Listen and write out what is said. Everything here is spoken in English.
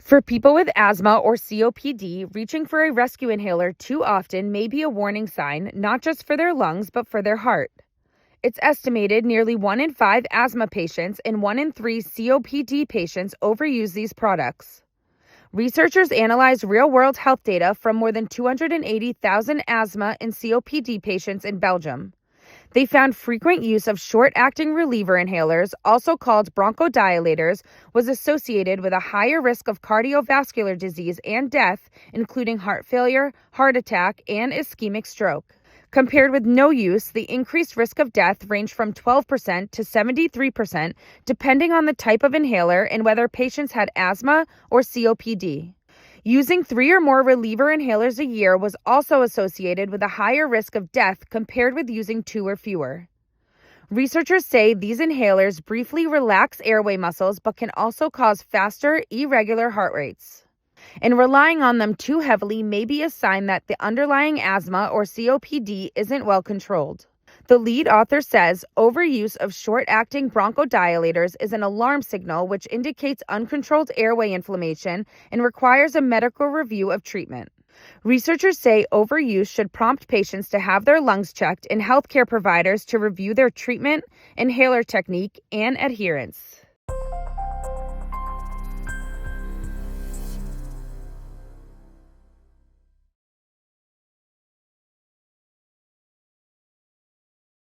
For people with asthma or COPD, reaching for a rescue inhaler too often may be a warning sign, not just for their lungs, but for their heart. It's estimated nearly 1 in 5 asthma patients and 1 in 3 COPD patients overuse these products. Researchers analyzed real-world health data from more than 280,000 asthma and COPD patients in Belgium. They found frequent use of short-acting reliever inhalers, also called bronchodilators, was associated with a higher risk of cardiovascular disease and death, including heart failure, heart attack, and ischemic stroke. Compared with no use, the increased risk of death ranged from 12% to 73%, depending on the type of inhaler and whether patients had asthma or COPD. Using 3 or more reliever inhalers a year was also associated with a higher risk of death compared with using 2 or fewer. Researchers say these inhalers briefly relax airway muscles but can also cause faster, irregular heart rates. And relying on them too heavily may be a sign that the underlying asthma or COPD isn't well controlled. The lead author says overuse of short-acting bronchodilators is an alarm signal which indicates uncontrolled airway inflammation and requires a medical review of treatment. Researchers say overuse should prompt patients to have their lungs checked and healthcare providers to review their treatment, inhaler technique, and adherence.